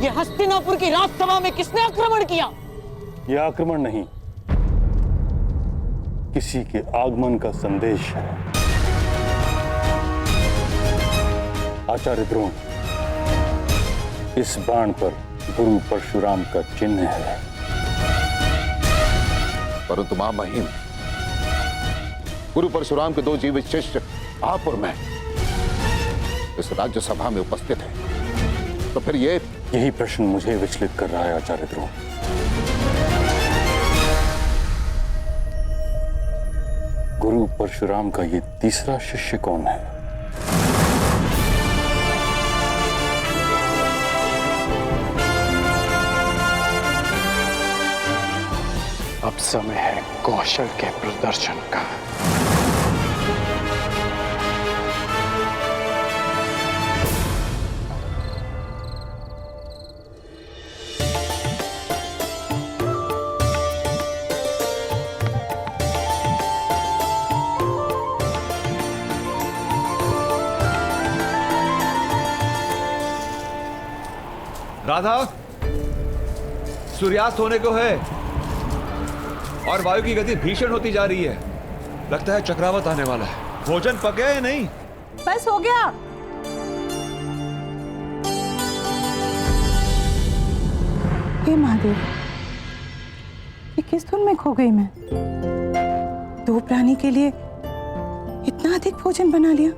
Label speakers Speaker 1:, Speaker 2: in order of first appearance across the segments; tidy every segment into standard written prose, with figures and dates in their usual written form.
Speaker 1: ये हस्तिनापुर की राजसभा में किसने आक्रमण किया?
Speaker 2: यह आक्रमण नहीं, किसी के आगमन का संदेश है। आचार्य द्रोण, इस बाण पर गुरु परशुराम का चिन्ह है।
Speaker 3: परंतु महामहिम, गुरु परशुराम के दो जीवित शिष्य आप और मैं इस राज्यसभा में उपस्थित हैं, तो फिर यही
Speaker 2: प्रश्न मुझे विचलित कर रहा है आचार्य द्रोण। गुरु परशुराम का ये तीसरा शिष्य कौन है?
Speaker 4: अब समय है कौशल के प्रदर्शन का।
Speaker 5: राधा, सूर्यास्त होने को है और वायु की गति भीषण होती जा रही है। लगता है चक्रवात आने वाला है। भोजन पके या नहीं?
Speaker 6: बस हो गया। हे महादेव, ये किस धुन में खो गई मैं? दो प्राणी के लिए इतना अधिक भोजन बना लिया।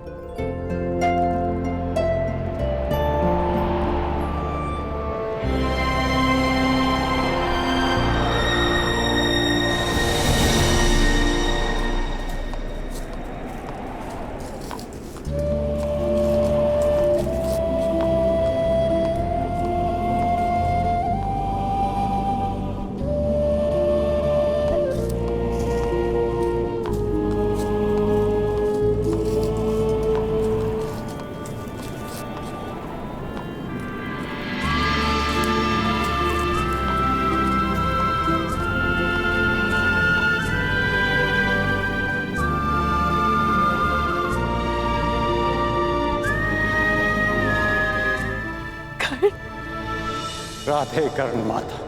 Speaker 2: राधे कर्ण माता।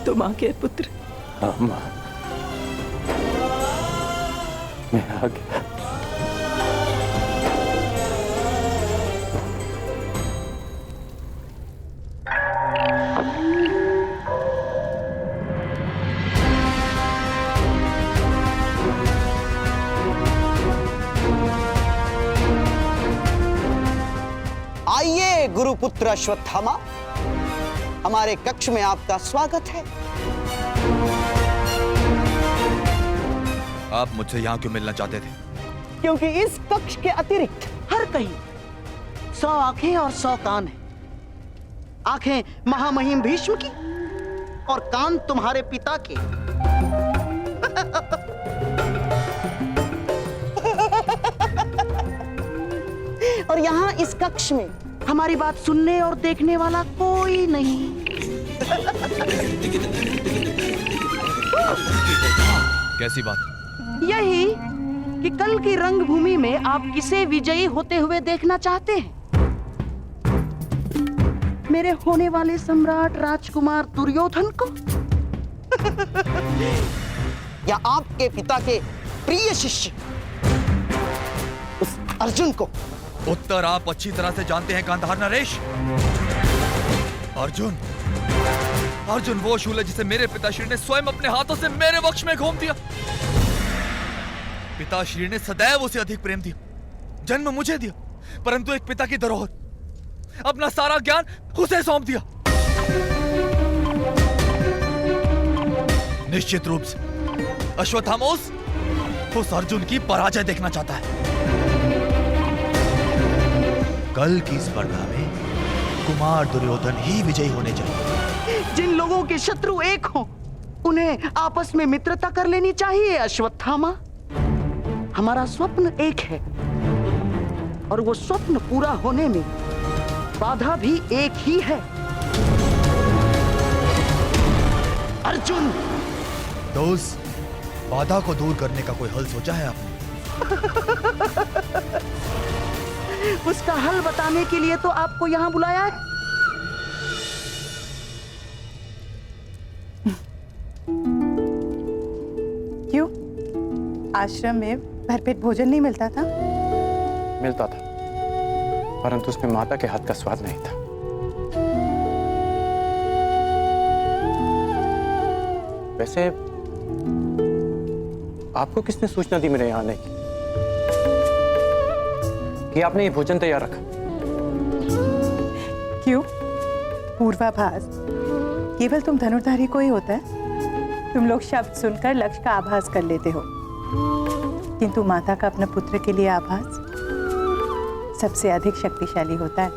Speaker 6: तुम आ गए पुत्र।
Speaker 2: हाँ मां, मैं आ गया।
Speaker 1: आइए गुरुपुत्र अश्वत्थामा, हमारे कक्ष में आपका स्वागत है।
Speaker 5: आप मुझसे यहाँ क्यों मिलना चाहते थे?
Speaker 1: क्योंकि इस कक्ष के अतिरिक्त हर कहीं 100 आंखें और 100 कान हैं। आंखें महामहिम भीष्म की और कान तुम्हारे पिता के। और यहाँ इस कक्ष में हमारी बात सुनने और देखने वाला कोई नहीं।
Speaker 5: कैसी बात?
Speaker 1: यही कि कल की रंगभूमि में आप किसे विजयी होते हुए देखना चाहते हैं? मेरे होने वाले सम्राट राजकुमार दुर्योधन को या आपके पिता के प्रिय शिष्य उस अर्जुन को?
Speaker 5: उत्तर आप अच्छी तरह से जानते हैं गांधार नरेश।
Speaker 7: अर्जुन, अर्जुन वो शूल है जिसे मेरे पिताश्री ने स्वयं अपने हाथों से मेरे वक्ष में घोंप दिया। पिताश्री ने सदैव उसे अधिक प्रेम दिया, जन्म मुझे दिया, परंतु एक पिता की धरोहर, अपना सारा ज्ञान उसे सौंप दिया। निश्चित रूप से अश्वत्थामा उस अर्जुन की पराजय देखना चाहता है। कल की स्पर्धा में कुमार दुर्योधन ही विजयी होने चाहिए।
Speaker 1: जिन लोगों के शत्रु एक हों, उन्हें आपस में मित्रता कर लेनी चाहिए अश्वत्थामा। हमारा स्वप्न एक है और वो स्वप्न पूरा होने में बाधा भी एक ही है। अर्जुन,
Speaker 7: तो उस बाधा को दूर करने का कोई हल सोचा है आपने?
Speaker 1: उसका हल बताने के लिए तो आपको यहां बुलाया है।
Speaker 6: क्यों? आश्रम में भरपेट भोजन नहीं मिलता था?
Speaker 4: मिलता था, परंतु उसमें माता के हाथ का स्वाद नहीं था। वैसे आपको किसने सूचना दी मेरे यहाँ आने की कि आपने ये भोजन तैयार रखा?
Speaker 6: क्यों? पूर्वाभास केवल तुम धनुर्धारी को ही होता है। तुम लोग शब्द सुनकर लक्ष्य का आभास कर लेते हो, किंतु माता का अपने पुत्र के लिए आभास सबसे अधिक शक्तिशाली होता है।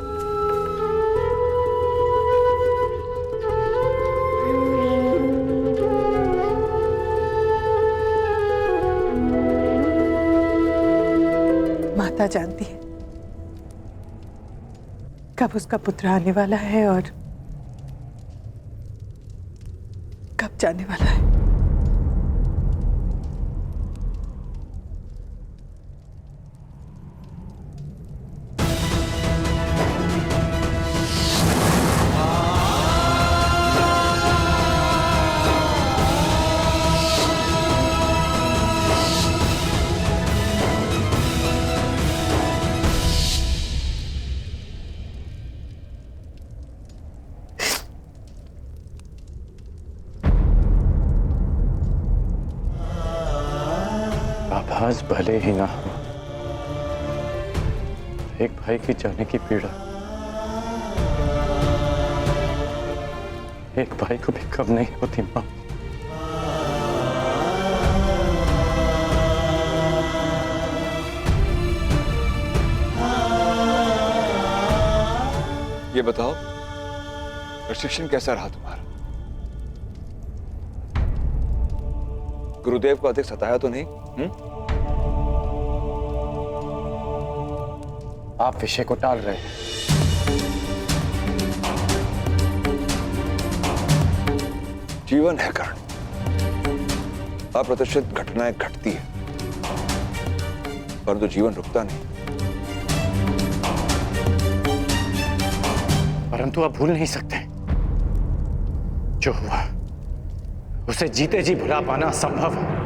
Speaker 6: माता जानती है कब उसका पुत्र आने वाला है और कब जाने वाला है।
Speaker 4: आभास भले ही ना हो, एक भाई की जाने की पीड़ा एक भाई को भी कम नहीं होती मां।
Speaker 5: ये बताओ, प्रशिक्षण कैसा रहा तुम्हारा? गुरुदेव को अधिक सताया तो नहीं?
Speaker 4: आप विषय को टाल रहे हैं।
Speaker 5: जीवन है कर्ण, अप्रत्याशित घटनाएं घटती है, परंतु जीवन रुकता नहीं।
Speaker 4: परंतु आप भूल नहीं सकते, जो हुआ उसे जीते जी भुला पाना असंभव है।